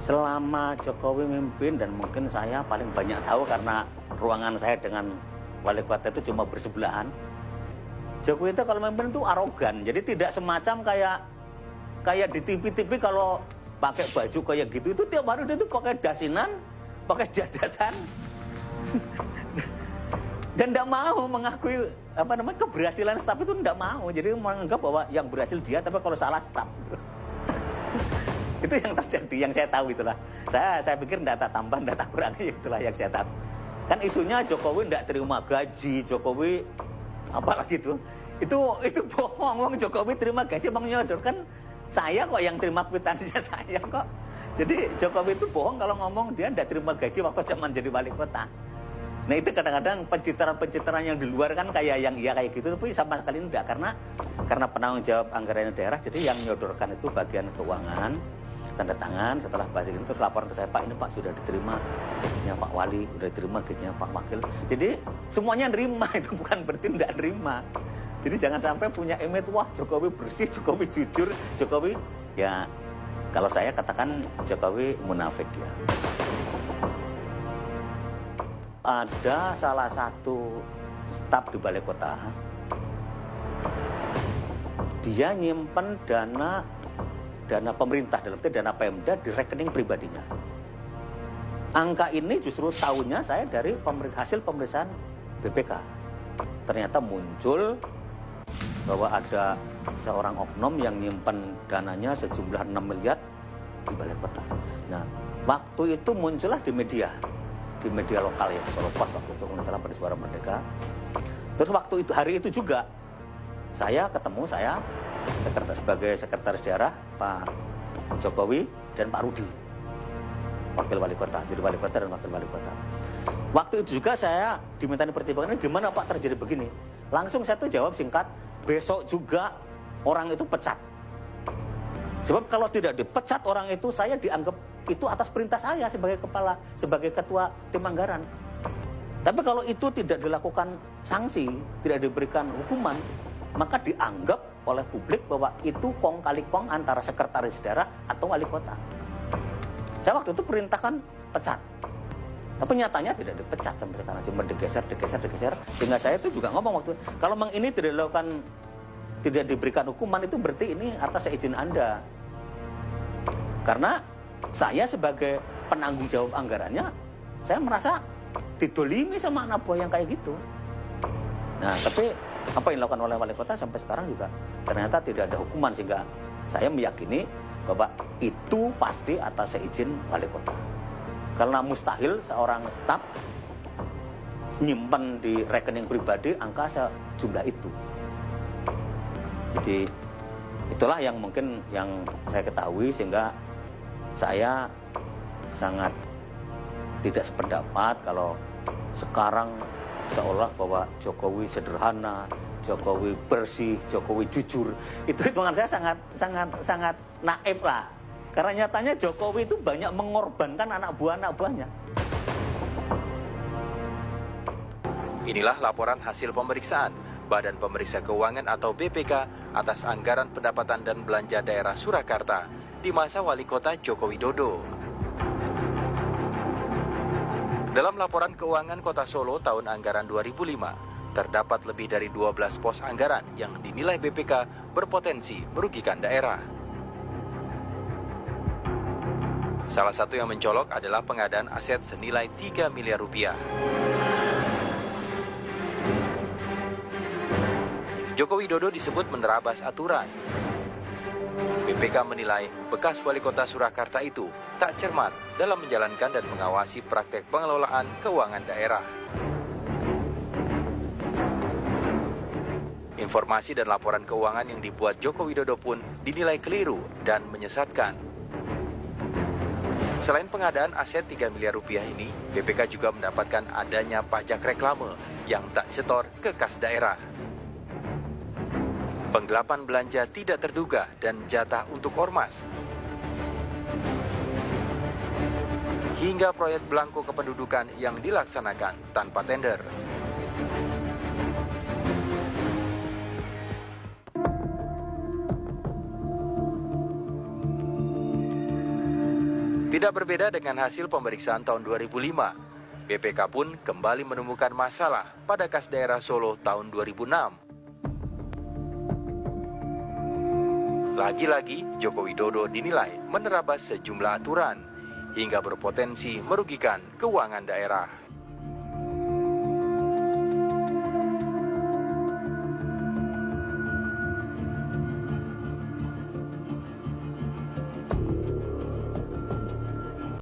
Selama Jokowi mimpin, dan mungkin saya paling banyak tahu karena ruangan saya dengan wali kota itu cuma bersebelahan. Jokowi itu kalau mimpin itu arogan, jadi tidak semacam kayak di TV-TV kalau pakai baju kayak gitu, itu tiap hari dia itu pakai dasinan, pakai jas-jasan. Dan tidak mau mengakui keberhasilan staf itu, tidak mau. Jadi menganggap bahwa yang berhasil dia, tapi kalau salah staf. Itu yang terjadi, yang saya tahu itulah. Saya pikir data tambah, data kurangi, itulah yang saya tahu. Kan isunya Jokowi tidak terima gaji, Jokowi apalagi itu bohong. Wong Jokowi terima gaji, bang nyodor kan saya kok yang terima kwitansinya saya kok. Jadi Jokowi itu bohong kalau ngomong dia tidak terima gaji waktu zaman jadi wali kota. Nah itu kadang-kadang pencitraan-pencitraan yang di luar kan kayak yang iya kayak gitu, tapi sama sekali tidak, karena penanggung jawab anggaran daerah. Jadi yang menyodorkan itu bagian keuangan, tanda tangan, setelah bahas itu terus laporan ke saya, Pak ini Pak sudah diterima gajinya Pak Wali, sudah diterima gajinya Pak Wakil. Jadi semuanya nerima, itu bukan berarti tidak nerima. Jadi jangan sampai punya image, wah Jokowi bersih, Jokowi jujur, Jokowi ya, kalau saya katakan Jokowi munafik ya. Ada salah satu staf di balai kota, dia nyimpen dana pemerintah, dalam arti dana Pemda di rekening pribadinya. Angka ini justru tahunya saya dari hasil pemeriksaan BPK. Ternyata muncul bahwa ada seorang oknum yang nyimpen dananya sejumlah 6 miliar di balai kota. Nah, waktu itu muncullah di media lokal ya, Solo Post waktu itu, kalau salah pada Suara Merdeka. Terus waktu itu, hari itu juga saya sebagai sekretaris daerah Pak Jokowi dan Pak Rudi, wakil wali kota, jadi wali kota dan wakil wali kota. Waktu itu juga saya diminta pertimbangan, gimana Pak terjadi begini? Langsung saya tuh jawab singkat, besok juga orang itu pecat. Sebab kalau tidak dipecat orang itu, saya dianggap itu atas perintah saya sebagai ketua tim anggaran. Tapi kalau itu tidak dilakukan sanksi, tidak diberikan hukuman, maka dianggap oleh publik bahwa itu kong kali kong antara sekretaris daerah atau wali kota. Saya waktu itu perintahkan pecat. Tapi nyatanya tidak dipecat sampai sekarang, cuma digeser. Sehingga saya itu juga ngomong waktu, kalau memang ini tidak diberikan hukuman, itu berarti ini atas seizin Anda. Karena saya sebagai penanggung jawab anggarannya, saya merasa didolimi sama anak buah yang kayak gitu. Nah, tapi apa yang dilakukan oleh wali kota sampai sekarang juga ternyata tidak ada hukuman, sehingga saya meyakini bahwa itu pasti atas seizin wali kota. Karena mustahil seorang staf nyimpen di rekening pribadi angka sejumlah itu. Jadi itulah yang mungkin yang saya ketahui, sehingga saya sangat tidak sependapat kalau sekarang seolah bahwa Jokowi sederhana, Jokowi bersih, Jokowi jujur. Itu hitungan saya sangat naif lah. Karena nyatanya Jokowi itu banyak mengorbankan anak buahnya. Inilah laporan hasil pemeriksaan Badan Pemeriksa Keuangan atau BPK atas anggaran pendapatan dan belanja daerah Surakarta di masa Wali Kota Joko Widodo. Dalam laporan keuangan Kota Solo tahun anggaran 2005, terdapat lebih dari 12 pos anggaran yang dinilai BPK berpotensi merugikan daerah. Salah satu yang mencolok adalah pengadaan aset senilai 3 miliar rupiah. Joko Widodo disebut menerabas aturan. BPK menilai bekas wali kota Surakarta itu tak cermat dalam menjalankan dan mengawasi praktek pengelolaan keuangan daerah. Informasi dan laporan keuangan yang dibuat Joko Widodo pun dinilai keliru dan menyesatkan. Selain pengadaan aset 3 miliar rupiah ini, BPK juga mendapatkan adanya pajak reklame yang tak disetor ke kas daerah. Penggelapan belanja tidak terduga dan jatah untuk ormas. Hingga proyek belangko kependudukan yang dilaksanakan tanpa tender. Tidak berbeda dengan hasil pemeriksaan tahun 2005, BPK pun kembali menemukan masalah pada kas daerah Solo tahun 2006. Lagi-lagi, Joko Widodo dinilai menerabas sejumlah aturan hingga berpotensi merugikan keuangan daerah.